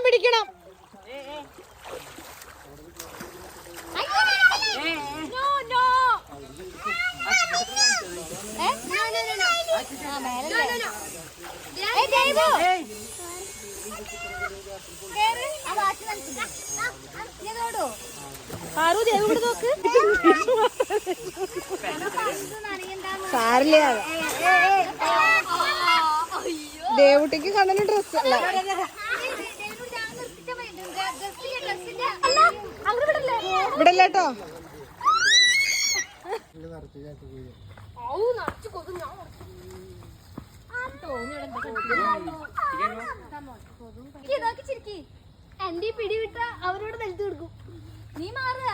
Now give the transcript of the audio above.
പിടിക്കണം. സാരില്ല, ദേവുട്ടിക്ക് കണ്ണന് ഡ്രസ് അല്ല. ഇവിടെ കേട്ടോ. എന്റെ പിടി വിട്ട അവരോട് നിലത്ത് കൊടുക്കും. നീ മാറ്.